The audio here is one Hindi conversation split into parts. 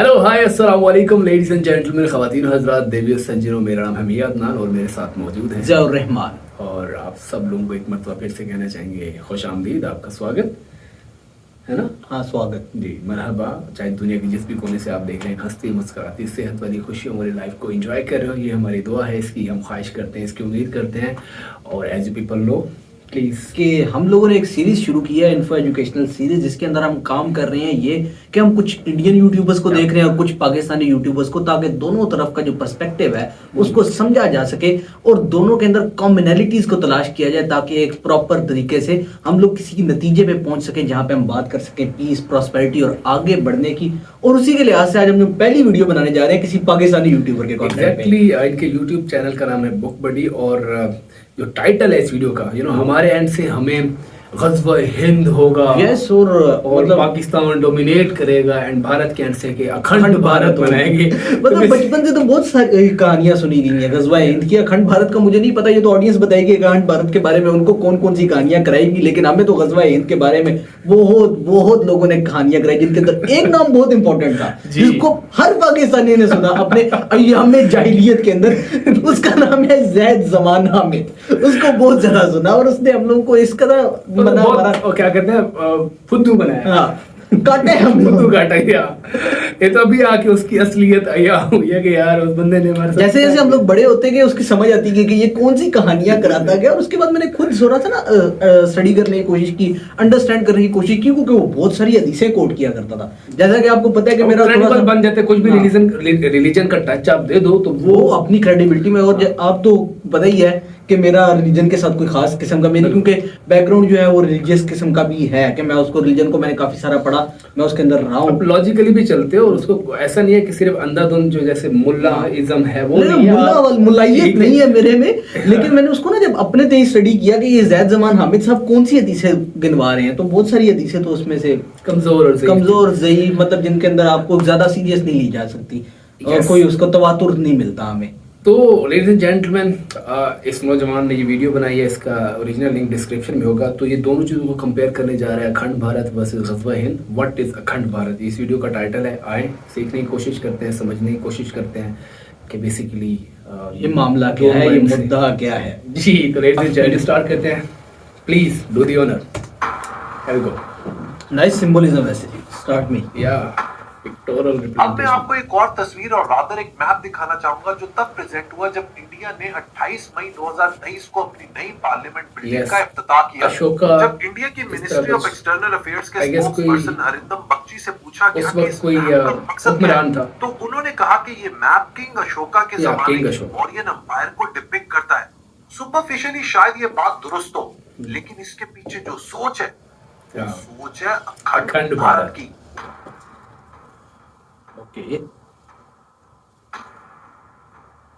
हेलो हाय अस्सलाम वालेकुम लेडीज एंड जेंटलमैन, ख़वातीन हज़रात, देवी संजीनो। मेरा नाम है मियां अदनान और मेरे साथ मौजूद है ज़ियाउर रहमान। और आप सब लोगों को एक मरतबा फिर से कहना चाहेंगे खुश आमदीद, आपका स्वागत है ना। हाँ, स्वागत जी मरहबा। चाहे दुनिया की जिस भी कोने से आप देख रहे हैं, हंसती मुस्कुराती सेहत वाली खुशियों वाली लाइफ को एंजॉय कर रहे हो, ये हमारी दुआ है, इसकी हम ख्वाहिश करते हैं, इसकी उम्मीद करते हैं। और as you people know please कि हम लोगों ने एक सीरीज शुरू की है, इन्फो एजुकेशनल सीरीज, जिसके अंदर हम काम कर रहे हैं ये कि हम कुछ इंडियन यूट्यूबर्स को देख रहे हैं और कुछ पाकिस्तानी यूट्यूबर्स को, ताकि दोनों तरफ का जो पर्सपेक्टिव है उसको समझा जा सके और दोनों के अंदर कॉमनैलिटीज को तलाश किया जाए, ताकि एक प्रॉपर तरीके से हम लोग किसी नतीजे पे पहुंच सकें जहां पे हम बात कर सकें पीस, प्रॉस्पेरिटी और आगे बढ़ने की। और उसी के लिहाज से आज हम लोग पहली वीडियो बनाने जा रहे हैं किसी पाकिस्तानी यूट्यूबर के कॉन्टेंट पे। एग्जैक्टली इनके यूट्यूब चैनल का नाम है बुक बडी और जो टाइटल है इस वीडियो का, हमारे एंड से हमें ग़ज़वा हिंद होगा। यस, और मतलब पाकिस्तान डोमिनेट करेगा एंड भारत के एंड से के अखंड भारत बनाएंगे। मतलब बचपन से तो बहुत सारी कहानियां सुनी गई हैं ग़ज़वा हिंद की। अखंड भारत का मुझे नहीं पता, ये तो ऑडियंस बताएगी अखंड भारत के बारे में उनको कौन कौन सी कहानियां कराएगी, लेकिन हमें तो ग़ज़वा हिंद के बारे में बहुत बहुत लोगों ने कहानियां कराई, जिनके अंदर एक नाम बहुत इंपॉर्टेंट था जिसको हर पाकिस्तानी ने सुना अपने अय्याम जाहिलियत के अंदर। उसका नाम है ज़ैद ज़मान हामिद। उसको बहुत ज्यादा सुना और उसने हम लोगों को इस कदर और क्या कहते हैं, फुद्दू बनाया। हाँ, काटे हम फुद्दू काटा गया। ये तो अभी आके उसकी असलियत आया हुई है कि यार उस बंदे ने हमारे साथ जैसे जैसे हम लोग बड़े होते गए उसकी समझ आती गई कि ये कौन सी कहानियां कराता गया। और उसके बाद मैंने खुद थोड़ा सा ना स्टडी करने की कोशिश की, अंडरस्टैंड करने की कोशिश की, क्योंकि वो बहुत सारी हदीसें कोट किया करता था। जैसा कि आपको पता है कि मेरा थोड़ा सा बन जाते, कुछ भी रिलीजन का टच आप दे दो तो वो अपनी क्रेडिबिलिटी में। और आप तो पता ही है कि मेरा रिलीजन के साथ कोई खास किस्म का मेरी, क्योंकि बैकग्राउंड जो है वो रिलीजियस किस्म का भी है, कि मैं उसको रिलीजन को मैंने काफी सारा पढ़ा, मैं उसके अंदर रहा हूँ। लॉजिकली भी चलते हो और उसको ऐसा नहीं है कि सिर्फ अंधाधुन जो जैसे मुल्लाइज्म है वो नहीं है, मुल्लाइयत नहीं है मेरे में। लेकिन मैंने उसको ना जब अपने ते स्टडी किया कि ये ज़ैद ज़मान हामिद साहब कौन सी हदीसें गिनवा रहे हैं, तो बहुत सारी हदीसें तो उसमें से कमजोर और ज़ईफ़, मतलब जिनके अंदर आपको ज्यादा सीरियस नहीं ली जा सकती और कोई उसको तवातुर नहीं मिलता हमें। तो लेडीज एंड जेंटलमैन, इस नौजवान ने ये वीडियो बनाई है, इसका ओरिजिनल लिंक डिस्क्रिप्शन में होगा। तो ये दोनों चीज़ों को कंपेयर करने जा रहा है, Akhand Bharat versus Ghazwa Hind. What is Akhand Bharat, इस वीडियो का टाइटल है। आए सीखने की कोशिश करते हैं, समझने की कोशिश करते हैं कि बेसिकली ये मामला क्या है, ये मुद्दा क्या है। जी तो लेडीज एंड जेंटलमैन स्टार्ट करते हैं। Please do the honour. Here we go. Nice symbolism वैसे जी, स्टार्ट में या पिक्टोरल रिप्रेजेंटेशन। अब मैं आपको एक और तस्वीर और रादर एक मैप दिखाना चाहूंगा जो तब प्रेजेंट हुआ जब इंडिया ने 28 मई 2023 को अपनी नई पार्लियामेंट बिल्डिंग का इफ्तिताह किया। जब इंडिया की मिनिस्ट्री ऑफ एक्सटर्नल अफेयर्स के स्पोक्सपर्सन अरिंदम बख्शी से पूछा गया कि इस मैप का मकसद क्या है, तो उन्होंने कहा कि ये मैप किंग अशोका के जमाने के मौर्यन एम्पायर को डिपिक्ट करता है। सुपरफिशियली शायद ये बात दुरुस्त हो, लेकिन इसके पीछे जो सोच है वो सोच है अखंड भारत की। Okay,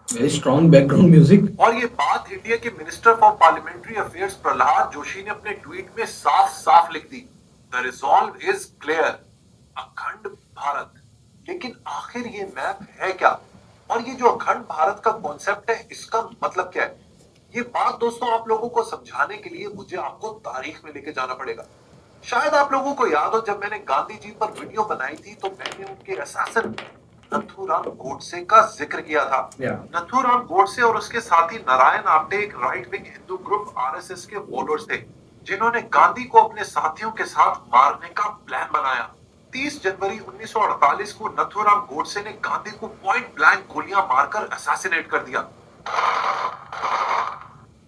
very strong background music. और ये बात इंडिया के minister for parliamentary affairs Prahlad Joshi ने अपने ट्वीट में साफ साफ लिख दी। द रिजॉल्व इज क्लियर, अखंड भारत। लेकिन आखिर ये मैप है क्या, और ये जो अखंड भारत का कॉन्सेप्ट है इसका मतलब क्या है? ये बात दोस्तों आप लोगों को समझाने के लिए मुझे आपको तारीख में लेके जाना पड़ेगा। शायद आप लोगों को याद हो, जब मैंने गांधी जी पर वीडियो बनाई थी तो मैंने उनके असैसिन नथुराम गोडसे का जिक्र किया था। नथुराम गोडसे और उसके साथी नारायण आप्टे एक right wing Hindu group RSS के फॉलोअर्स थे, जिन्होंने गांधी को अपने साथियों के साथ मारने का प्लान बनाया। 30 जनवरी 1948 को नथुराम गोडसे ने गांधी को पॉइंट ब्लैंक गोलियां मारकर असैसिनेट कर दिया।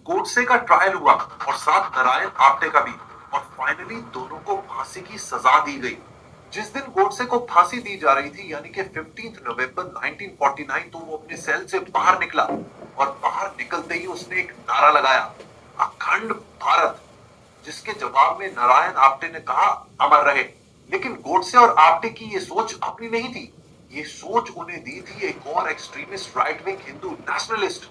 गोडसे का ट्रायल हुआ और साथ नारायण आप्टे का भी, और फाइनली दोनों को फांसी की सजा दी गई। जिस दिन गोडसे को फांसी दी जा रही थी, यानी कि 15 नवंबर 1949, तो वो अपने सेल से बाहर निकला और बाहर निकलते ही उसने एक नारा लगाया, अखंड भारत, जिसके जवाब में नारायण आप्टे ने कहा अमर रहे। लेकिन गोडसे और आप्टे की ये सोच अपनी नहीं थी, ये सोच उन्हें दी थी एक और extremist right wing Hindu nationalist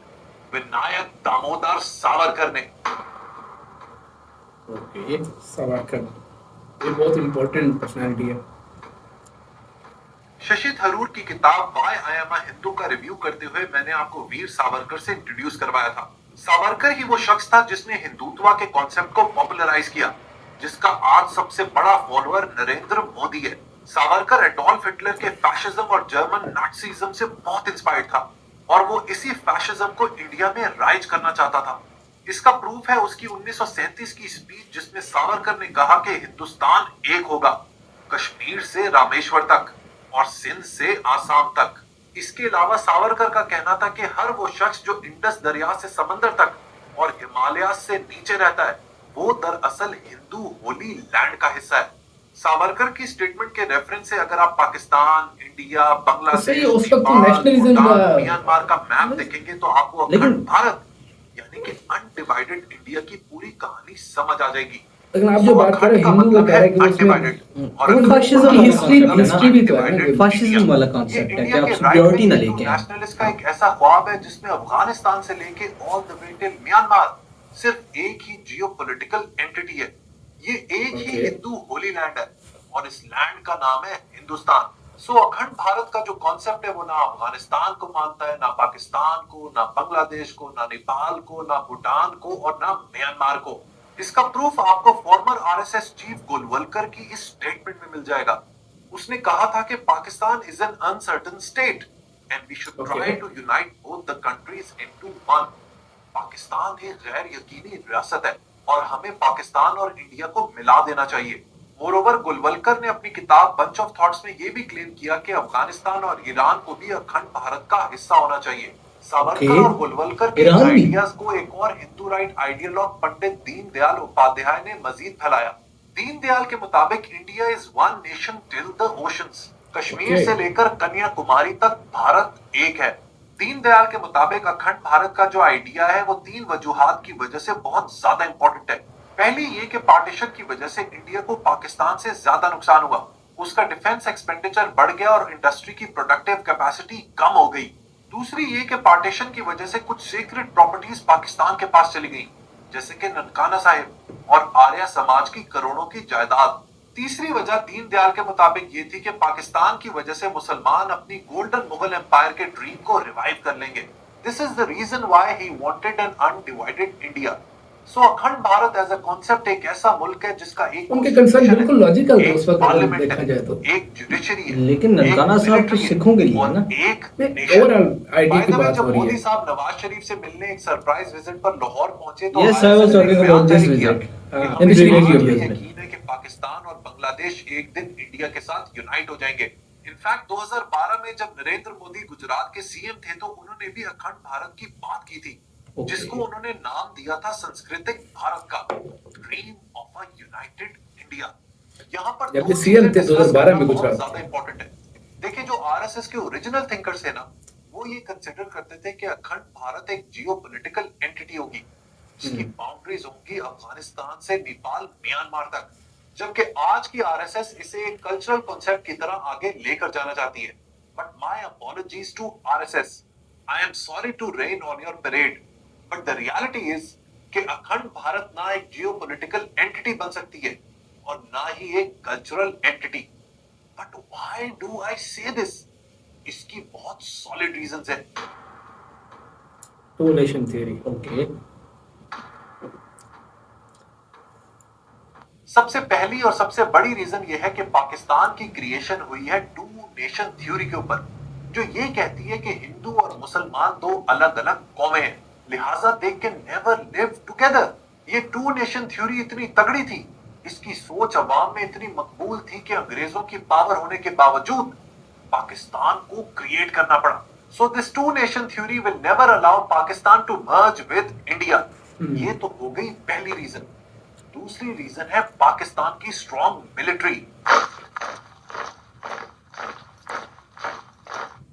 Vinayak Damodar Savarkar ने। ओके, सावरकर ये बहुत इंपॉर्टेंट पर्सनालिटी है। शशि थरूर की किताब why I am a Hindu का रिव्यू करते हुए मैंने आपको वीर सावरकर से इंट्रोड्यूस करवाया था। सावरकर ही वो शख्स था जिसने हिंदुत्व के कॉन्सेप्ट को पॉपुलराइज किया, जिसका आज सबसे बड़ा फॉलोअर नरेंद्र मोदी है। सावरकर एडोल्फ हिटलर के फैशिज्म और जर्मन नाटसीज्म से बहुत इंस्पायर्ड था और वो इसी फैशिज्म को इंडिया में राइज करना चाहता था। इसका प्रूफ है उसकी 1937 की स्पीच जिसमें सावरकर ने कहा कि हिंदुस्तान एक होगा, कश्मीर से रामेश्वर तक और सिंध से आसाम तक। इसके अलावा सावरकर का कहना था कि हर वो शख्स जो इंडस दरिया से समंदर तक और हिमालय से नीचे रहता है वो दरअसल हिंदू होली लैंड का हिस्सा है। सावरकर की स्टेटमेंट के रेफरेंस से अगर आप पाकिस्तान, इंडिया, बांग्लादेश, सही है, उस वक्त तो नेपाल, नेशनलिज्म भूटान, का- म्यांमार का मैप देखेंगे तो आपको लेकिन- अखंड भारत यानी कि अनडिवाइडेड इंडिया की पूरी कहानी समझ आ जाएगी। लेकिन आप जो बात कर रहे हो, हिंदू का कह रहे हैं कि वो उसमें- लेकिन fascism की वाला हिस्ट्री concept है ना। हिस्ट्री भी तो है ना कि- फाशिज्म वाला कॉन्सेप्ट है कि आप सिक्योरिटी ना लेके आए। नेशनलिस्ट का एक ऐसा ख्वाब है जिसमें अफगानिस्तान से लेके all the way till Myanmar सिर्फ एक ही जियोपॉलिटिकल एंटिटी है। ये एक ही Okay. हिंदू होली लैंड है और इस लैंड का नाम है हिंदुस्तान। सो अखंड भारत का जो कॉन्सेप्ट है वो ना अफगानिस्तान को मानता है, ना पाकिस्तान को, ना बांग्लादेश को, ना नेपाल को, ना भूटान को और ना म्यांमार को। इसका प्रूफ आपको फॉर्मर आरएसएस चीफ गोलवलकर की इस स्टेटमेंट में मिल जाएगा। उसने कहा था कि Pakistan is an uncertain state and we should try to unite both the countries into one. Pakistan एक गैर यकीनी रियासत है और हमें पाकिस्तान और इंडिया को मिला देना चाहिए। मोरोवर गोलवलकर ने अपनी किताब बंच ऑफ थॉट्स में यह भी क्लेम किया कि अफगानिस्तान और ईरान को भी अखंड भारत का हिस्सा होना चाहिए। सावरकर Okay. और गोलवलकर के ईरान भी? आइडियाज को एक और हिंदू राइट आइडियोलॉग पंडित दीनदयाल उपाध्याय ने मजीद फैलाया। दीनदयाल के मुताबिक India is one nation till the oceans. Kashmir Okay. से लेकर कन्याकुमारी तक भारत एक है। दीनदयाल के मुताबिक अखंड भारत का जो आइडिया है वो तीन वजूहात की वजह से बहुत ज्यादा इंपॉर्टेंट है। पहली ये कि पार्टीशन की वजह से इंडिया को पाकिस्तान से ज्यादा नुकसान हुआ, उसका डिफेंस एक्सपेंडिचर बढ़ गया और इंडस्ट्री की प्रोडक्टिव कैपेसिटी कम हो गई। दूसरी ये कि पार्टीशन की वजह से कुछ सीक्रेट प्रॉपर्टीज पाकिस्तान के पास चली गई, जैसे कि ननकाना साहिब और आर्या समाज की करोड़ों की जायदाद। तीसरी वजह दीनदयाल के मुताबिक ये थी कि पाकिस्तान की वजह से मुसलमान अपनी गोल्डन मुगल एम्पायर के ड्रीम को रिवाइव कर लेंगे। This is the reason why he wanted an undivided India. So Akhand Bharat as a concept एक ऐसा मुल्क है जिसका एक उनके कंसर्न constitution बिल्कुल है, लॉजिकल है एक उस वक्त अगर पार्लियामेंट देखा है, जाए तो। एक जुडिशरी है, लेकिन ननकाना एक साहब तो military है, सिखों के लिए है और ना। एक नहीं, nation। overall idea By की the way, बात जब हो रही मोदी है। साहब नवाज शरीफ से मिलने एक सरप्राइज विजिट पर लाहौर पहुंचे तो Yes, I was RSS ने talking एक about बयान this जारी किया visit. कि हाँ, हमें in the आज previous भी visit. यकीन है कि पाकिस्तान और बांग्लादेश एक दिन इंडिया के साथ यूनाइट हो जाएंगे। इनफैक्ट 2012 में जब नरेंद्र मोदी गुजरात के सीएम थे तो उन्होंने भी अखंड भारत की बात की थी, Okay. जिसको उन्होंने नाम दिया था सांस्कृतिक भारत का, dream of a United India. यहाँ पर जबकि दो CM थे चीजें discuss 2012 में करना बहुत गुजरात ज्यादा के। इंपॉर्टेंट है। देखिए जो आरएसएस के ओरिजिनल थिंकर्स है ना, वो ये कंसिडर करते थे कि अखंड भारत एक जियोपॉलिटिकल एंटिटी होगी जिसकी बाउंड्रीज होंगी अफगानिस्तान से नेपाल म्यांमार तक, जबकि आज की आरएसएस इसे एक कल्चरल कॉन्सेप्ट की तरह आगे लेकर जाना चाहती है। But my apologies to RSS, I am sorry to rain on your parade, but the reality is कि अखंड भारत ना एक जियोपॉलिटिकल एंटिटी बन सकती है और ना ही एक cultural entity. But why do I say this? इसकी बहुत सॉलिड रीजंस है। Two nation theory. ओके। सबसे पहली और सबसे बड़ी रीजन यह है कि पाकिस्तान की क्रिएशन हुई है टू नेशन थ्योरी के ऊपर, जो ये कहती है कि हिंदू और मुसलमान दो अलग अलग कौमें हैं, लिहाजा they can never live together. ये टू नेशन थ्योरी इतनी तगड़ी थी, इसकी सोच अवाम में इतनी मकबूल थी कि अंग्रेजों की पावर होने के बावजूद पाकिस्तान को क्रिएट करना पड़ा। So this two nation theory will never allow Pakistan to merge with India. ये तो हो गई पहली रीजन। दूसरी रीजन है पाकिस्तान की स्ट्रॉन्ग मिलिट्री।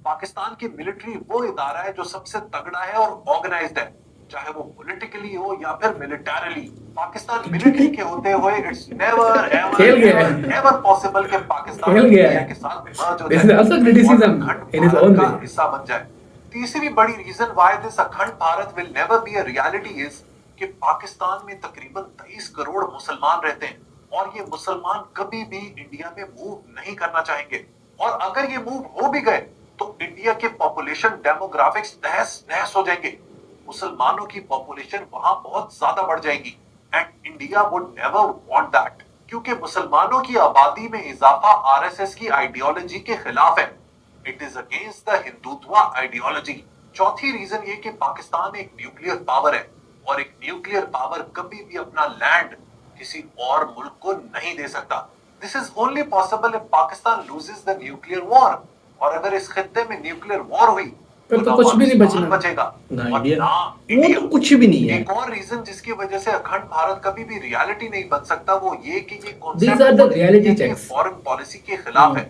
पाकिस्तान की मिलिट्री वो इदारा है जो सबसे तगड़ा है और ऑर्गेनाइज्ड है, चाहे वो पॉलिटिकली हो या फिर मिलिटरीली। पाकिस्तान मिलिट्री के होते हुए इट्स नेवर खेल गया है। एवर पॉसिबल कि पाकिस्तान खेल गया है। इंडिया के साथ मर्ज हो This is also जाए criticism और अखंड in his भारत own का way. हिस्सा बन जाए। तीसरी बड़ी रीजन व्हाई दिस अखंड Bharat will never be a reality is कि पाकिस्तान में तकरीबन 23 करोड़ मुसलमान रहते हैं और ये मुसलमान कभी भी इंडिया में मूव नहीं करना चाहेंगे, और अगर ये मूव हो भी गए तो इंडिया के पॉपुलेशन डेमोग्राफिक्स तहस नहस हो जाएंगे। मुसलमानों की पॉपुलेशन वहां बहुत ज्यादा बढ़ जाएगी and India would never want that, क्योंकि मुसलमानों की आबादी में इजाफा आरएसएस की आइडियोलॉजी के खिलाफ है। It is against the Hindutva ideology. चौथी रीजन ये कि पाकिस्तान एक न्यूक्लियर पावर है और एक न्यूक्लियर पावर कभी भी अपना लैंड किसी और मुल्क को नहीं दे सकता। This is only possible if Pakistan loses the nuclear war. और अगर इस खित्ते में न्यूक्लियर वॉर हुई फिर तो ना कुछ भी नहीं पाकिस्तान बचना। बचेगा ना और इंडिया, ना वो इंडिया। तो कुछ भी नहीं है। एक और रीजन जिसकी वजह से अखंड भारत कभी भी रियलिटी नहीं बन सकता वो ये कि ये These are the reality checks. Foreign policy के खिलाफ है।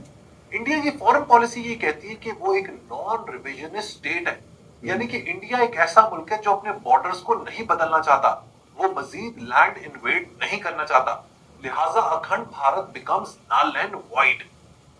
इंडिया की फॉरेन पॉलिसी ये कहती है कि वो एक नॉन रिविजनिस्ट स्टेट है, यानी कि इंडिया एक ऐसा मुल्क है जो अपने बॉर्डर्स को नहीं बदलना चाहता, वो मजीद लैंड इन्वेड नहीं करना चाहता, लिहाजा Akhand Bharat becomes null and void.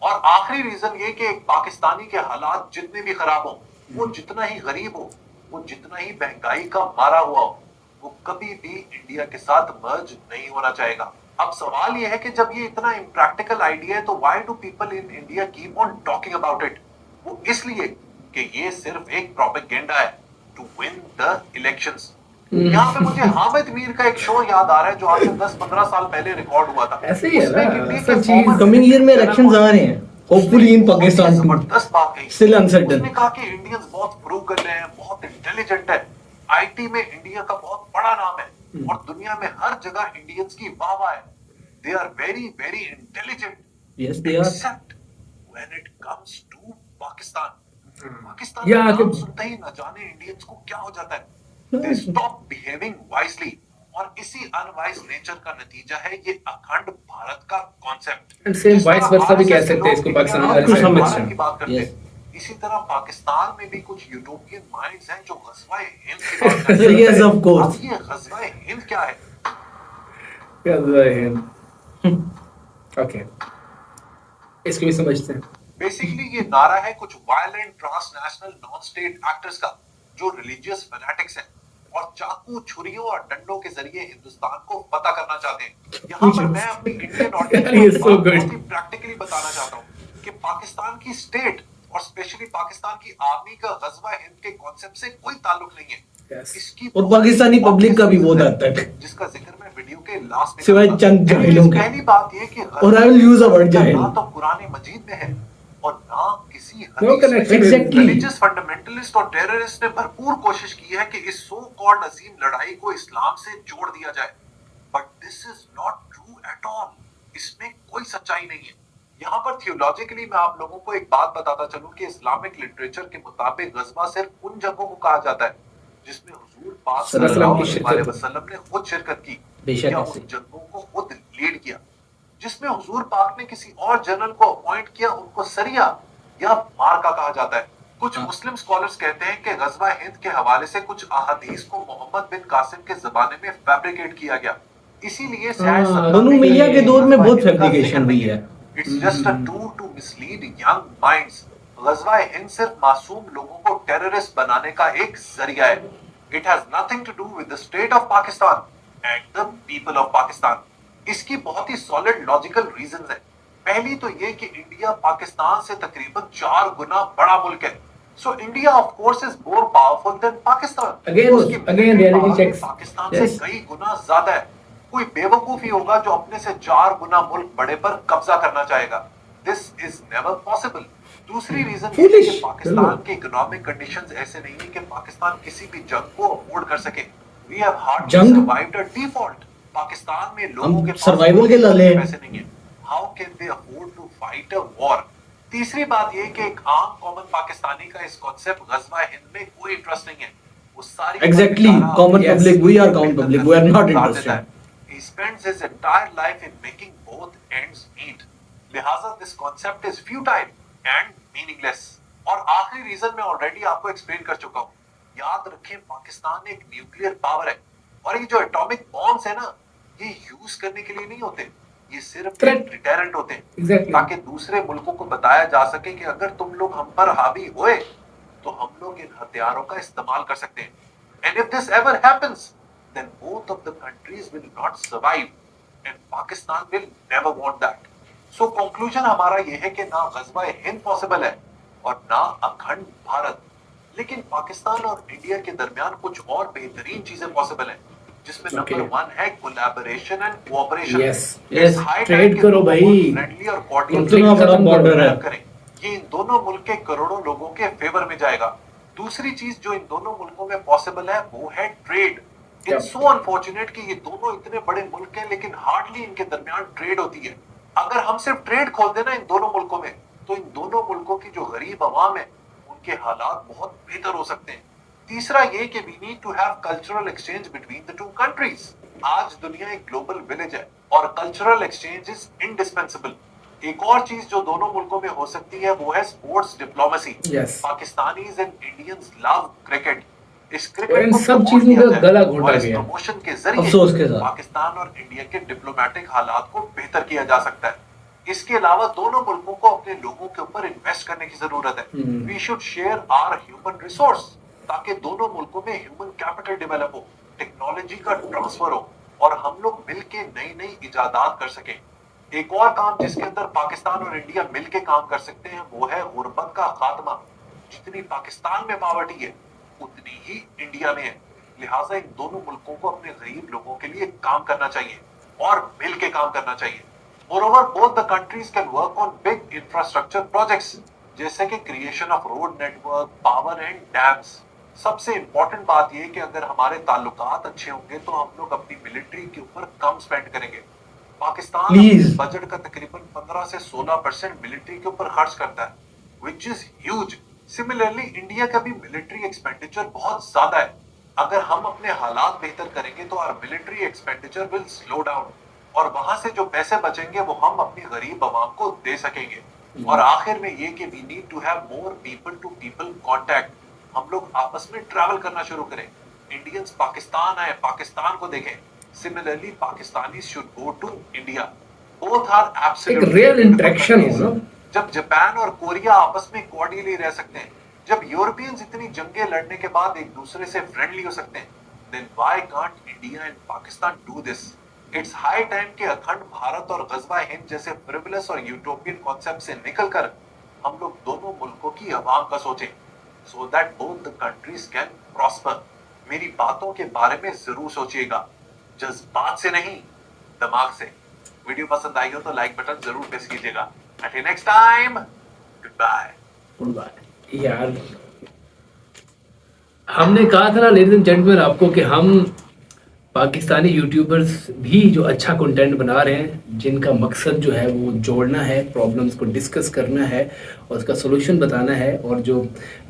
और आखिरी रीजन ये कि एक पाकिस्तानी के हालात जितने भी खराब हो, वो जितना ही गरीब हो, वो जितना ही महंगाई का मारा हुआ हो, वो कभी भी इंडिया के साथ मर्ज नहीं होना चाहेगा। अब सवाल ये है कि जब ये इतना इम्प्रैक्टिकल आइडिया है तो why do people in India keep on talking about it? वो इसलिए कि ये सिर्फ एक प्रोपेगेंडा है टू विन द इलेक्शंस। यहाँ पे मुझे हामिद मीर का एक शो याद आ रहा है जो आज से 10-15 साल पहले रिकॉर्ड हुआ था। ऐसे ही है उसमें ना, इंडिया असल के चीज former कमिंग ईयर में जनरल इलेक्शंस आ रहे हैं, होपफुली इन पाकिस्तान टू। जबरदस्त बात कही। Still uncertain. उसने कहा कि इंडियंस बहुत प्रूव कर रहे हैं, बहुत इंटेलिजेंट है, आईटी में इंडिया का बहुत बड़ा नाम है और दुनिया में हर जगह इंडियंस की वाह है। They are very very intelligent. Yes, they are. Except when it comes to Pakistan. Pakistan या का नाम कि- सुनते ही न जाने इंडियंस को क्या हो जाता है। They stop behaving wisely और इसी अनवाइज नेचर का नतीजा है ये अखंड भारत का concept. And same vice versa भी कह सकते हैं इसको पाकिस्तान वाले to some भारत extent. की बात करते Yes. हैं। इसी तरह पाकिस्तान में भी कुछ यूरोपियन माइंड्स हैं जो गज़वाए हिंद की बात करते हैं। Yes, of course. अब ये गज़वाए हिंद क्या है? ओके, इसको भी समझते हैं। बेसिकली ये नारा है कुछ violent transnational non state actors का जो रिलीजियस फैनेटिक्स हैं और चाकू छुरियों और डंडों के जरिए हिंदुस्तान को पता करना चाहते हैं। यहाँ पर मैं अपनी इंडियन यार, ये so good. ऑडियंस को प्रैक्टिकली बताना चाहता हूँ कि पाकिस्तान की स्टेट और स्पेशली पाकिस्तान की आर्मी का गज़वा हिंद के कॉन्सेप्ट से कोई ताल्लुक नहीं है। Yes. इसकी और पाकिस्तानी पब्लिक का भी बहुत हद तक, जिसका जिक्र मैं वीडियो के लास्ट में सिवाय करूंगा। चंद जाहिलों के। पहली बात ये कि और I will use a word जाहिल। ना तो कुरान मजीद में है और ना किसी No connection. Exactly. Religious fundamentalist और टेररिस्ट ने भरपूर कोशिश की है कि इस सो कॉल्ड अजीम लड़ाई को इस्लाम से जोड़ दिया जाए, but this is not true at all. इसमें कोई सच्चाई नहीं है। यहाँ पर थियोलॉजिकली मैं आप लोगों को एक बात बताता चलूं कि इस्लामिक लिटरेचर के मुताबिक गज़वा सिर्फ उन जगहों को कहा जाता है जिसमें हुजूर पाक सल्लल्लाहु सल्लल्लाहु अलैहि अलैहि वसल्लम ने खुद शिरकत की बेशक या ऐसे। उन जंगों को खुद लीड किया, जिसमें हुजूर पाक ने किसी और जनरल को अपॉइंट किया, उनको सरिया या मार्का कहा जाता है। कुछ मुस्लिम स्कॉलर्स कहते हैं कि गज़वा हिंद के हवाले से कुछ अहादीस को मोहम्मद बिन कासिम के जमाने में फैब्रिकेट किया गया, इसीलिए शायद बनु उमैया के दौर में बहुत फैब्रिकेशन हुई है। It's just a tool to mislead young minds. Ghazwa Hind सिर्फ मासूम लोगों को टेररिस्ट बनाने का एक जरिया है। It has nothing to do with the state of Pakistan and the people of Pakistan. इसकी बहुत ही सॉलिड लॉजिकल रीजंस हैं। पहली तो ये कि इंडिया पाकिस्तान से तकरीबन 4 गुना बड़ा मुल्क है। So India of course is more powerful than Pakistan. Again, उसकी again, military reality power checks. Pakistan Yes. से कई गुना ज्यादा है। कोई बेवकूफ ही होगा जो अपने से 4 गुना मुल्क बड़े पर कब्जा करना चाहेगा। This is never possible. दूसरी रीजन ये है Foolish. कि पाकिस्तान के इकोनॉमिक कंडीशंस ऐसे नहीं है कि पाकिस्तान किसी भी जंग को अफोर्ड कर सके। वी हैव हार्डली जंग? Survived a default. पाकिस्तान में लोगों हम के पास survival के लाले हैं। पैसे नहीं है। How can they afford to fight a war? तीसरी बात ये कि एक आम कॉमन पाकिस्तानी का इस कॉन्सेप्ट गज़वा हिंद में कोई इंटरेस्ट नहीं है। वो सारी Exactly, common Yes. public, we are common public, we are not interested. He spends his entire life in making both ends meet. लिहाजा this concept is futile and meaningless. और आखिरी रीजन मैं ऑलरेडी आपको एक्सप्लेन कर चुका हूँ। याद रखें पाकिस्तान एक न्यूक्लियर पावर है और ये जो एटॉमिक बॉम्ब्स है ना, ये यूज करने के लिए नहीं होते, ये सिर्फ Threat. डिटरेंट होते हैं। Exactly. ताकि दूसरे मुल्कों को बताया जा सके कि अगर तुम लोग हम पर हावी हुए तो हम लोग इन हथियारों का इस्तेमाल कर सकते हैं। And if this ever happens, then both of the countries will not survive and Pakistan will never want that. So conclusion हमारा ये है कि ना गज़वा हिंद पॉसिबल है और ना अखंड भारत, लेकिन पाकिस्तान और इंडिया के दरमियान कुछ और बेहतरीन चीजें पॉसिबल हैं। जिसमें Okay. नंबर 1 है collaboration and cooperation. Yes. Trade करो भाई। फ्रेंडली और कोऑर्डिनेट इतना बड़ा border है। करें। ये इन दोनों मुल्क के करोड़ों लोगों के फेवर में जाएगा। दूसरी चीज जो इन दोनों मुल्कों में पॉसिबल है वो है trade. Yep. It's so unfortunate कि ये दोनों इतने बड़े मुल्क हैं लेकिन हार्डली इनके दरमियान ट्रेड होती है। अगर हम सिर्फ ट्रेड खोल देना इन दोनों मुल्कों में तो इन दोनों मुल्कों की जो गरीब अवाम है उनके हालात बहुत बेहतर हो सकते हैं। तीसरा ये कि we need to have cultural exchange between the two countries. आज दुनिया एक ग्लोबल विलेज है और कल्चरल एक्सचेंज इज इंडिस्पेंसिबल। एक और चीज जो दोनों मुल्कों में हो सकती है वो है sports diplomacy. Yes. Pakistanis and Indians love cricket. इस और क्रिकेट इन को सब promote चीजों किया का जाए गला घोंटा और इस गया। प्रमोशन के जरिए अफसोस के साथ। पाकिस्तान और इंडिया के डिप्लोमेटिक हालात को बेहतर किया जा सकता है। इसके अलावा दोनों मुल्कों को अपने लोगों के ऊपर इन्वेस्ट करने की जरूरत है। We should share our human resource ताकि दोनों मुल्कों में ह्यूमन कैपिटल डेवलप हो, टेक्नोलॉजी का ट्रांसफर हो और हम लोग मिलके नई नई इजादात कर सकें। एक और काम जिसके अंदर पाकिस्तान और इंडिया मिलके काम कर सकते हैं वो है गुर्बत का खात्मा। जितनी पाकिस्तान में पॉवर्टी है उतनी ही इंडिया में है। लिहाजा इन दोनों मुल्कों को अपने गरीब लोगों के लिए काम करना चाहिए और मिलके काम करना चाहिए। Moreover, both the countries can work on big infrastructure projects जैसे कि creation of road network, power and dams. सबसे इंपॉर्टेंट बात यह कि अगर हमारे ताल्लुकात अच्छे होंगे तो हम लोग अपनी मिलिट्री के ऊपर कम स्पेंड करेंगे। पाकिस्तान Please. अपने बजट का तकरीबन 15 से 16% मिलिट्री के ऊपर खर्च करता है, which is huge. Similarly India का भी मिलिट्री एक्सपेंडिचर बहुत ज्यादा है। अगर हम अपने हालात बेहतर करेंगे तो our military expenditure will slow down और वहां से जो पैसे बचेंगे वो हम अपनी गरीब आवाम को दे सकेंगे। और आखिर में ये कि we need to have more people to people contact. हम लोग आपस में ट्रैवल करना शुरू करें। इंडियंस पाकिस्तान आए, पाकिस्तान को देखें। Similarly Pakistani should go to India. Both are absolutely एक real interaction हो ना। जब जापान और कोरिया आपस में कोऑर्डिनेटली रह सकते हैं, जब यूरोपियंस इतनी जंगें लड़ने के बाद एक दूसरे से फ्रेंडली हो सकते हैं, then why can't India and Pakistan do this? It's high time कि अखंड भारत और गजवा हिंद जैसे फ्रिवलस और यूटोपियन कॉन्सेप्ट से निकलकर हम लोग दोनों मुल्कों की आवाम का सोचें, so that both the countries can prosper. मेरी बातों के बारे में जरूर सोचिएगा, जज्बात से नहीं, दिमाग से। वीडियो पसंद आई हो तो लाइक बटन जरूर प्रेस कीजिएगा। Until next time, goodbye. यार हमने कहा था ना लेडीज एंड जेंटलमैन आपको कि हम पाकिस्तानी यूट्यूबर्स भी जो अच्छा कंटेंट बना रहे हैं, जिनका मकसद जो है वो जोड़ना है, प्रॉब्लम्स को डिस्कस करना है और उसका सोल्यूशन बताना है, और जो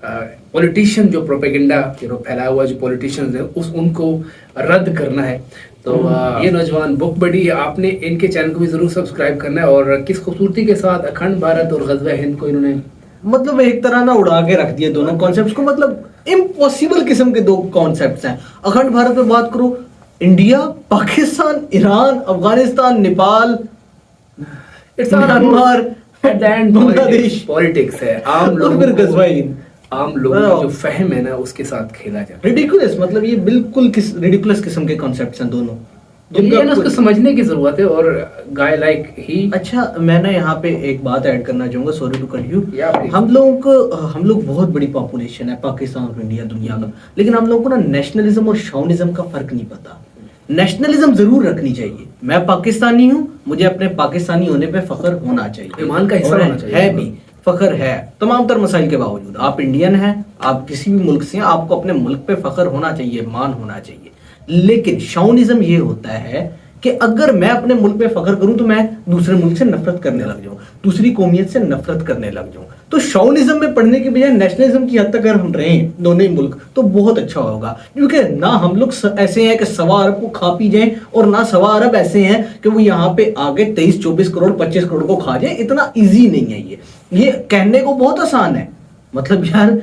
पॉलिटिशियन जो प्रोपेगेंडा फैलाया हुआ जो पॉलिटिशियंस हैं उनको रद्द करना है। तो ये नौजवान बुक बड़ी है, आपने इनके चैनल को भी जरूर सब्सक्राइब करना है। और किस खूबसूरती के साथ अखंड भारत और गजवा हिंद को इन्होंने मतलब एक तरह ना उड़ा के रख दिए दोनों कॉन्सेप्ट्स को। मतलब इम्पॉसिबल किस्म के दो कॉन्सेप्ट्स हैं। अखंड भारत में बात करो, India, Pakistan, Iran, Afghanistan, Nepal, Myanmar, Bangladesh, politics है। आम और लोगों फिर को, गजवा हिंद। आम लोगों की जो फहम है ना उसके साथ खेला जाता है। रिडिकुलस, मतलब ये बिल्कुल रिडिकुलस किस्म के कॉन्सेप्ट्स हैं दोनों। तो ये ना उसको समझने की जरूरत है। और गाय लाइक ही अच्छा, मैं ना यहाँ पे एक बात ऐड करना चाहूंगा, sorry to cut you. Yeah, please. हम लोग बहुत बड़ी पॉपुलेशन है, पाकिस्तान और इंडिया दुनिया का, लेकिन हम लोगों को ना नेशनलिज्म और शौनिज्म का फर्क नहीं पता। नेशनलिज्म जरूर रखनी चाहिए। मैं पाकिस्तानी हूँ, मुझे अपने पाकिस्तानी होने पे फख्र होना चाहिए, ईमान का हिस्सा और होना चाहिए। है भी, फख्र है तमाम तर मसाइल के बावजूद। आप इंडियन हैं, आप किसी भी मुल्क से हैं, आपको अपने मुल्क पे फख्र होना चाहिए, मान होना चाहिए। लेकिन शौनिज्म ये होता है कि अगर मैं अपने मुल्क पे फख्र करूं तो मैं दूसरे मुल्क से नफरत करने लग जाऊं, दूसरी कौमियत से नफरत करने लग जाऊं। तो शौनिज्म में पढ़ने के बजाय नेशनलिज्म की हद तक अगर हम रहें दोनों ही मुल्क तो बहुत अच्छा होगा। क्योंकि ना हम लोग ऐसे हैं कि 1.25 अरब को खा पी जाएं, और ना 1.25 अरब ऐसे हैं कि वो यहाँ पे आगे 23-24 करोड़ 25 करोड़ को खा जाए। इतना ईजी नहीं है ये कहने को बहुत आसान है, मतलब यार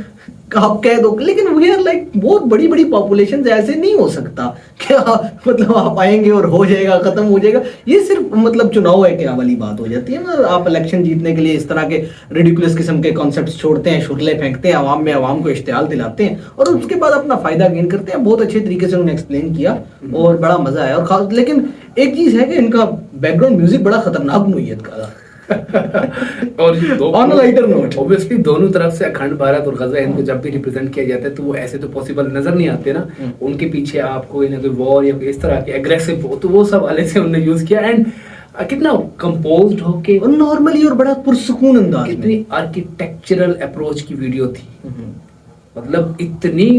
आप कह दो, लेकिन वी आर लाइक बहुत बड़ी बड़ी पॉपुलेशन, ऐसे नहीं हो सकता क्या? मतलब आप आएंगे और हो जाएगा, खत्म हो जाएगा। ये सिर्फ मतलब चुनाव है क्या वाली बात हो जाती है ना। आप इलेक्शन जीतने के लिए इस तरह के रिडिकुलस किस्म के कॉन्सेप्ट्स छोड़ते हैं, शुक्ले फेंकते हैं आवाम में, आवाम को इश्तिहाल दिलाते हैं और उसके बाद अपना फायदा गेन करते हैं। बहुत अच्छे तरीके से उन्होंने एक्सप्लेन किया और बड़ा मजा आया। और खास लेकिन एक चीज है कि इनका बैकग्राउंड म्यूजिक बड़ा खतरनाक नोयत का था। और On a lighter note. Obviously दोनों तरफ से अखंड भारत और गजवा हिंद को जब भी रिप्रेजेंट किया जाता है तो वो ऐसे तो पॉसिबल नजर नहीं आते ना। उनके पीछे आप कोई ना कोई वॉर या इस तरह के एग्रेसिव हो, तो वो सब वाले से उन्होंने यूज किया। एंड कितना कंपोज्ड होके और नॉर्मली और बड़ा पुरसुकून अंदाज में। कितनी आर्किटेक्चरल अप्रोच की वीडियो थी, मतलब इतनी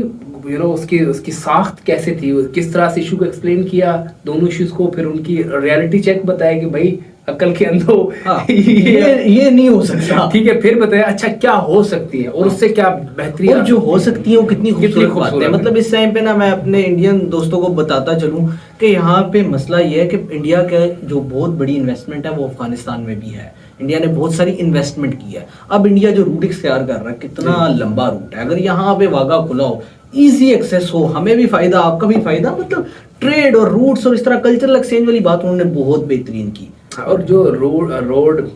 उसकी साख्त कैसे थी, किस तरह से इशू को एक्सप्लेन किया, दोनों इश्यूज को, फिर उनकी रियलिटी चेक बताया कि भाई अक्ल के अंधो हाँ, ये नहीं हो सकता, ठीक है, फिर बताया अच्छा क्या हो सकती है और उससे क्या बेहतरी, और जो हो सकती है वो कितनी खूबसूरत बात है। मतलब इस टाइम पे ना मैं अपने इंडियन दोस्तों को बताता चलूं कि यहाँ पे मसला ये है कि इंडिया का जो बहुत बड़ी इन्वेस्टमेंट है वो अफगानिस्तान में भी है। इंडिया ने बहुत सारी इन्वेस्टमेंट की है। अब इंडिया जो रूट इख्तियार कर रहा है, कितना लंबा रूट है, अगर यहाँ पे वाघा खुला हो, इजी एक्सेस हो, हमें भी फायदा आपका भी फायदा, मतलब ट्रेड और रूट्स और इस तरह कल्चरल एक्सचेंज वाली बात उन्होंने बहुत बेहतरीन की। और जो रोड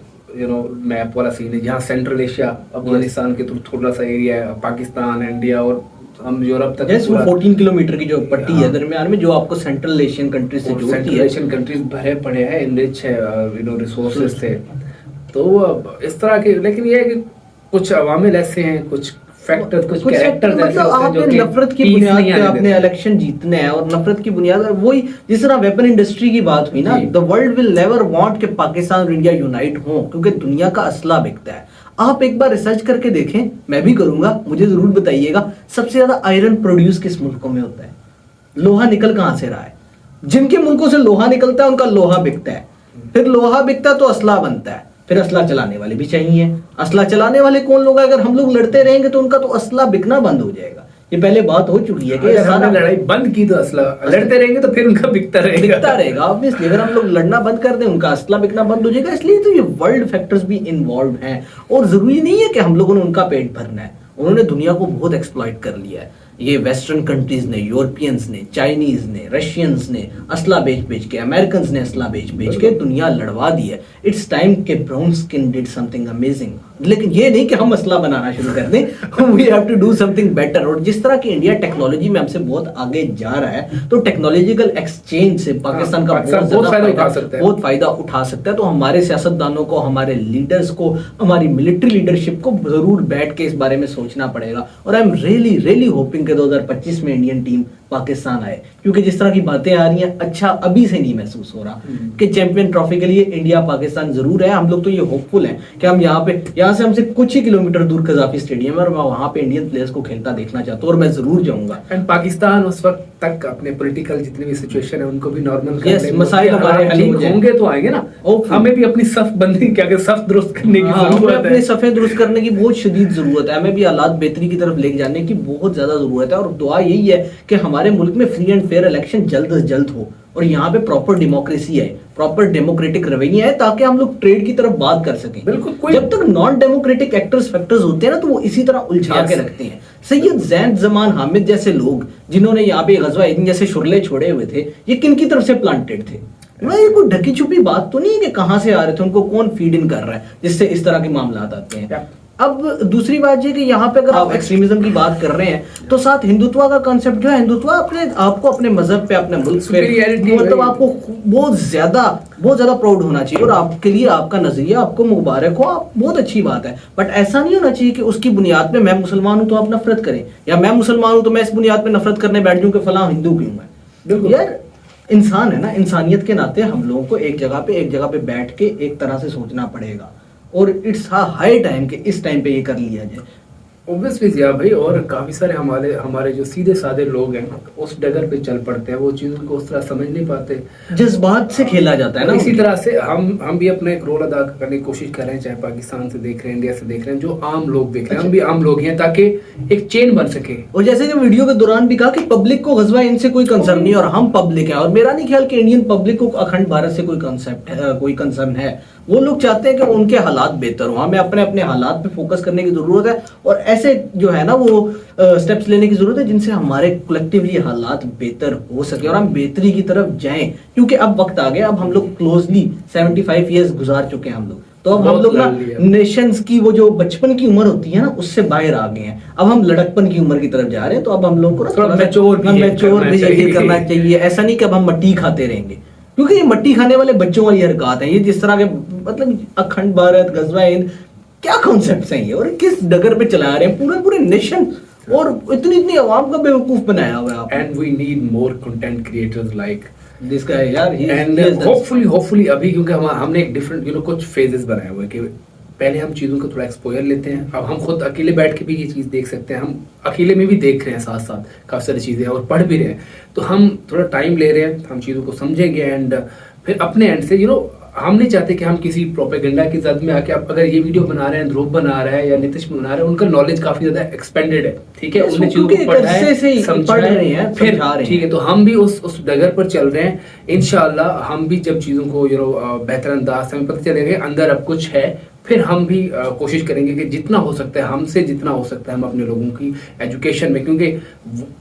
मैप वाला सीन है, जहाँ सेंट्रल एशिया अफगानिस्तान के थ्रू थोड़ा सा एरिया है, पाकिस्तान, इंडिया और हम यूरोप तक, वो 14 किलोमीटर की जो पट्टी है दरमियान में, जो आपको सेंट्रल एशियन कंट्रीज से जोड़ती है। सेंट्रल एशियन कंट्रीज भरे पड़े हैं, इनरिच है रिसोर्सेज थे, तो इस तरह के। लेकिन ये है कि कुछ अवामिल ऐसे हैं, कुछ फैक्टर, कुछ कैरेक्टर्स ऐसे मतलब होते हैं जो आपने नफरत की बुनियाद पे आपने इलेक्शन जीतने हैं, और नफरत की बुनियाद पर वही, जिस तरह वेपन इंडस्ट्री की बात हुई ना, the world will never want कि पाकिस्तान और इंडिया यूनाइट हो, क्योंकि दुनिया का असला बिकता है। आप एक बार रिसर्च करके देखें, मैं भी करूंगा, मुझे जरूर बताइएगा, सबसे ज्यादा आयरन प्रोड्यूस किस मुल्कों में होता है, लोहा निकल कहां से रहा है, जिनके मुल्कों से लोहा निकलता है उनका लोहा बिकता है, फिर लोहा बिकता है तो असला बनता है, फिर असला चलाने वाले भी चाहिए। असला चलाने वाले कौन लोग, अगर हम लोग लड़ते रहेंगे तो उनका तो असला बिकना बंद हो जाएगा। ये पहले बात हो चुकी है कि अगर हमने लड़ाई बंद की तो असला लड़ते रहेंगे तो फिर उनका बिकता रहेगा ऑब्वियसली। अगर हम लोग लड़ना बंद कर दें उनका असला बिकना बंद हो जाएगा। इसलिए तो ये वर्ल्ड फैक्टर्स भी इन्वॉल्व हैं, और जरूरी नहीं है कि हम लोगों ने उनका पेट भरना है। उन्होंने दुनिया को बहुत एक्सप्लॉइट कर लिया है, ये वेस्टर्न कंट्रीज ने, यूरोपियंस ने, चाइनीज ने, रशियंस ने असला बेच के, अमेरिकन ने असला बेच के दुनिया लड़वा दी है। इट्स टाइम के brown skin did something amazing, लेकिन ये नहीं कि हम असला बनाना शुरू कर दें, we have to do something better. और जिस तरह की इंडिया टेक्नोलॉजी में हमसे बहुत आगे जा रहा है, तो टेक्नोलॉजिकल एक्सचेंज से पाकिस्तान का बहुत फायदा उठा सकता है। तो हमारे सियासतदानों को, हमारे लीडर्स को, हमारी मिलिट्री लीडरशिप को जरूर बैठ के इस बारे में सोचना पड़ेगा। और आई एम रियली होपिंग के 2025 में इंडियन टीम पाकिस्तान आए, क्योंकि जिस तरह की बातें आ रही हैं, अच्छा अभी से नहीं महसूस हो रहा कि चैंपियन ट्रॉफी के लिए इंडिया पाकिस्तान जरूर है। हम लोग तो ये होपफुल हैं कि हम यहाँ से हमसे कुछ ही किलोमीटर दूर कजाफी स्टेडियम है, और मैं वहां पे इंडियन प्लेयर्स को खेलता देखना चाहता हूँ, और मैं जरूर जाऊंगा। एंड पाकिस्तान उस वक्त तक अपने पॉलिटिकल जितनी भी सिचुएशन है उनको भी नॉर्मल मसाइल हमारे होंगे तो आएंगे ना। हमें भी अपनी सफ बंदी क्या सफ दुरुस्त करने की जरूरत है, अपने सफे दुरुस्त करने की बहुत शदीद जरूरत है। हमें भी हालात बेहतरी की तरफ लेके जाने की बहुत ज्यादा जरूरत है, और दुआ यही है कि हमारे मुल्क में फ्री एंड फेयर इलेक्शन जल्द से जल्द हो, और यहाँ पे प्रॉपर डेमोक्रेसी है, प्रॉपर डेमोक्रेटिक रवैया है, ताकि हम लोग ट्रेड की तरफ बात कर सकें। बिल्कुल, जब तक नॉन डेमोक्रेटिक एक्टर्स फैक्टर्स होते हैं ना, तो वो इसी तरह उलझा के रखते हैं। सैयद जैन जमान हामिद जैसे लोग, जिन्होंने यहाँ पे गजवा हिंद जैसे शुरले छोड़े हुए थे, ये किन की तरफ से प्लांटेड थे? ये कोई ढकी छुपी बात तो नहीं है कि कहां से आ रहे थे, उनको कौन फीड इन कर रहा है, जिससे इस तरह के मामला आते हैं। अब दूसरी बात ये कि यहाँ पे अगर आप एक्सट्रीमिज्म की बात कर रहे हैं, तो साथ हिंदुत्व का कॉन्सेप्ट जो है, हिंदुत्व आपको अपने मजहब पे, अपने मुल्क पे, मतलब आपको बहुत ज्यादा प्राउड होना चाहिए, और आपके लिए आपका नजरिया आपको मुबारक हो, आप बहुत अच्छी बात है। बट ऐसा नहीं होना चाहिए कि उसकी बुनियाद पे मैं मुसलमान हूं तो आप नफरत करें, या मैं मुसलमान हूं तो मैं इस बुनियाद पे नफरत करने बैठ जाऊं कि फलां हिंदू क्यों है। यार इंसान है ना, इंसानियत के नाते हम लोगों को एक जगह पे बैठ के एक तरह से सोचना पड़ेगा, और इट्स हाई टाइम कि इस टाइम पे ये कर लिया जाए। ऑब्वियसली जिया भाई, और काफी सारे हमारे जो सीधे साधे लोग हैं उस डगर पे चल पड़ते हैं, वो चीज़ों को उस तरह समझ नहीं पाते, जज्बात से खेला जाता है ना। इसी तरह से हम भी अपना एक रोल अदा करने की कोशिश कर रहे हैं, चाहे पाकिस्तान से देख रहे हैं, इंडिया से देख रहे हैं, जो आम लोग देख रहे हैं, हम भी आम लोग हैं, ताकि एक चेन बन सके। और जैसे कि वीडियो के दौरान भी कहा कि पब्लिक को गजवा इनसे कोई कंसर्न नहीं, और हम पब्लिक है, और मेरा नहीं ख्याल कि इंडियन पब्लिक को अखंड भारत से कोई कंसर्न है। वो लोग चाहते हैं कि उनके हालात बेहतर हो, हमें अपने हालात पे फोकस करने की जरूरत है, और ऐसे जो है ना वो स्टेप्स लेने की जरूरत है जिनसे हमारे कलेक्टिवली हालात बेहतर हो सके और हम बेहतरी की तरफ जाएं। क्योंकि अब वक्त आ गया, अब हम लोग क्लोजली 75 ईयर्स गुजार चुके हैं हम लोग, तो अब हम लोग ना नेशंस की वो जो बचपन की उम्र होती है ना, उससे बाहर आ गए हैं। अब हम लड़कपन की उम्र की तरफ जा रहे हैं, तो अब हम लोग को थोड़ा मैच्योर बिहेवियर करना चाहिए। ऐसा नहीं कि अब हम मट्टी खाते रहेंगे, क्योंकि ये मट्टी खाने वाले बच्चों वाली हरकत है। ये जिस तरह के मतलब अखंड भारत, गजवा हिंद, क्या कॉन्सेप्ट्स हैं ये और किस डगर पे चला रहे हैं पूरे पूरे नेशन और इतनी आवाम का बेवकूफ बनाया हुआ है आपने। And we need more content creators like this guy यार एंड होपफुली अभी क्योंकि हमने एक डिफरेंट कुछ फेजेस बनाए हुए हैं कि पहले हम चीज़ों का थोड़ा एक्सपोजर लेते हैं। अब हम खुद अकेले बैठ के भी ये चीज़ देख सकते हैं, हम अकेले में भी देख रहे हैं साथ साथ काफ़ी सारी चीज़ें और पढ़ भी रहे हैं, तो हम थोड़ा टाइम ले रहे हैं, हम चीज़ों को समझेंगे एंड फिर अपने एंड से हम नहीं चाहते कि हम किसी प्रोपेगेंडा की जद में आके, अब अगर ये वीडियो बना रहे हैं, ध्रुव बना रहा है या नीतीश बना रहे हैं, उनका नॉलेज काफी ज्यादा एक्सपेंडेड है, ठीक है, उन्हें चीजों को पढ़ा है, समझा है, फिर ठीक है, तो हम भी उस डगर पर चल रहे हैं। इंशाल्लाह हम भी जब चीजों को बेहतर अंदाज से हमें पता चलेगा अंदर अब कुछ है, फिर हम भी कोशिश करेंगे कि जितना हो सकता है, हमसे जितना हो सकता है हम अपने लोगों की एजुकेशन में, क्योंकि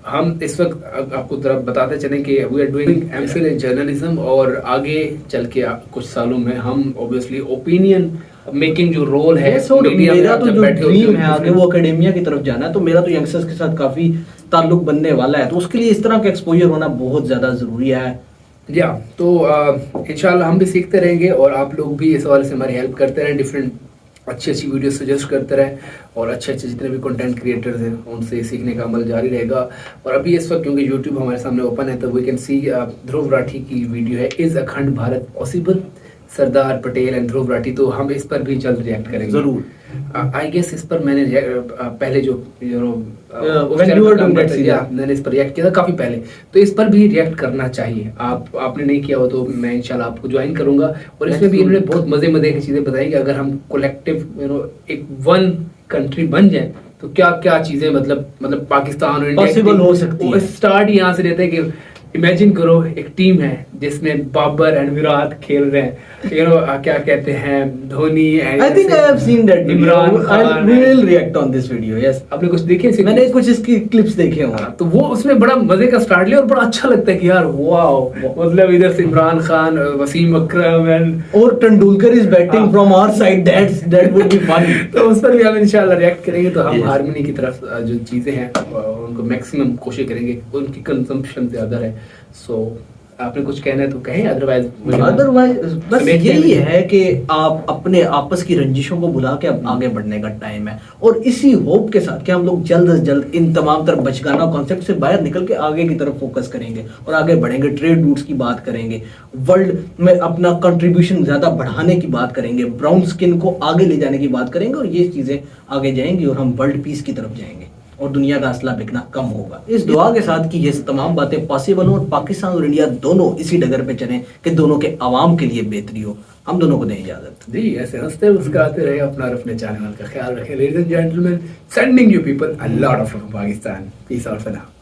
हम इस वक्त आपको जरा बताते चलें कि we are doing MPhil in journalism और आगे चल के कुछ सालों में हम ऑब्वियसली ओपिनियन मेकिंग जो रोल है मेरा तो जो ड्रीम है आगे वो एकेडेमिया की तरफ जाना है, तो मेरा तो यंगस्टर्स के साथ काफी ताल्लुक बनने वाला है, तो उसके लिए इस तरह का एक्सपोजर होना बहुत ज्यादा जरूरी है। या तो इंशाल्लाह हम भी सीखते रहेंगे और आप लोग भी इस हवाले से हमारी हेल्प करते रहें, डिफरेंट अच्छी वीडियो सजेस्ट करते रहें और अच्छे जितने भी कंटेंट क्रिएटर्स हैं उनसे सीखने का अमल जारी रहेगा। और अभी इस वक्त क्योंकि यूट्यूब हमारे सामने ओपन है तो we can see Dhruv Rathee की वीडियो है, is Akhand Bharat possible, Sardar Patel and Dhruv Rathee, तो हम इस पर भी जल्द रिएक्ट करेंगे जरूर। आई गेस इस पर मैंने पहले जो मैंने इस पर रिएक्ट किया था काफी पहले, तो इस पर भी रिएक्ट करना चाहिए। आपने नहीं किया हो तो मैं इंशाल्लाह आपको ज्वाइन करूंगा। और इसमें भी इन्होंने बहुत मजे की चीजें बताई कि अगर हम कोलेक्टिव एक वन कंट्री बन जाए तो क्या क्या चीजें मतलब पाकिस्तान और इंडिया पॉसिबल हो सकती है। स्टार्ट यहाँ से रहता है कि इमेजिन करो एक टीम है जिसमें बाबर एंड विराट खेल रहे हैं, क्या कहते हैं, Dhoni and I think I have seen that Imran Khan, we will react on this video. Yes, आपने कुछ देखे? मैंने कुछ इसकी क्लिप्स देखे हैं, तो वो उसमें बड़ा मजे का स्टार्ट लिया और बड़ा अच्छा लगता है कि यार वाओ, मतलब इधर से इमरान खान, वसीम अकरम एंड और Tendulkar is batting from our side, that would be funny. तो उस पर भी हम इंशाल्लाह रिएक्ट करेंगे, तो हम हार्मनी की तरफ जो चीजें हैं उनको मैक्सिमम कोशिश करेंगे, उनकी कंजम्पशन ज्यादा है। सो आपने कुछ कहना है तो कहें, अदरवाइज बस यही है कि आप अपने आपस की रंजिशों को भुला के अब आगे बढ़ने का टाइम है, और इसी होप के साथ कि हम लोग जल्द से जल्द इन तमाम तरफ बचगाना कॉन्सेप्ट से बाहर निकल के आगे की तरफ फोकस करेंगे और आगे बढ़ेंगे, ट्रेड रूट्स की बात करेंगे, वर्ल्ड में अपना कंट्रीब्यूशन ज्यादा बढ़ाने की बात करेंगे, ब्राउन स्किन को आगे ले जाने की बात करेंगे, और ये चीजें आगे जाएंगी और हम वर्ल्ड पीस की तरफ जाएंगे और दुनिया का असला बिकना कम होगा। इस दुआ के साथ कि ये तमाम बातें पॉसिबल हो और पाकिस्तान और इंडिया दोनों इसी डगर पे चलें कि दोनों के अवाम के लिए बेहतरी हो। हम दोनों को दें इजाजत। जी, ऐसे हंसते मुस्कुराते रहे, अपना और अपने चैनल का ख्याल रखें। Ladies and gentleman, sending you people a lot of love from Pakistan. Peace out for now.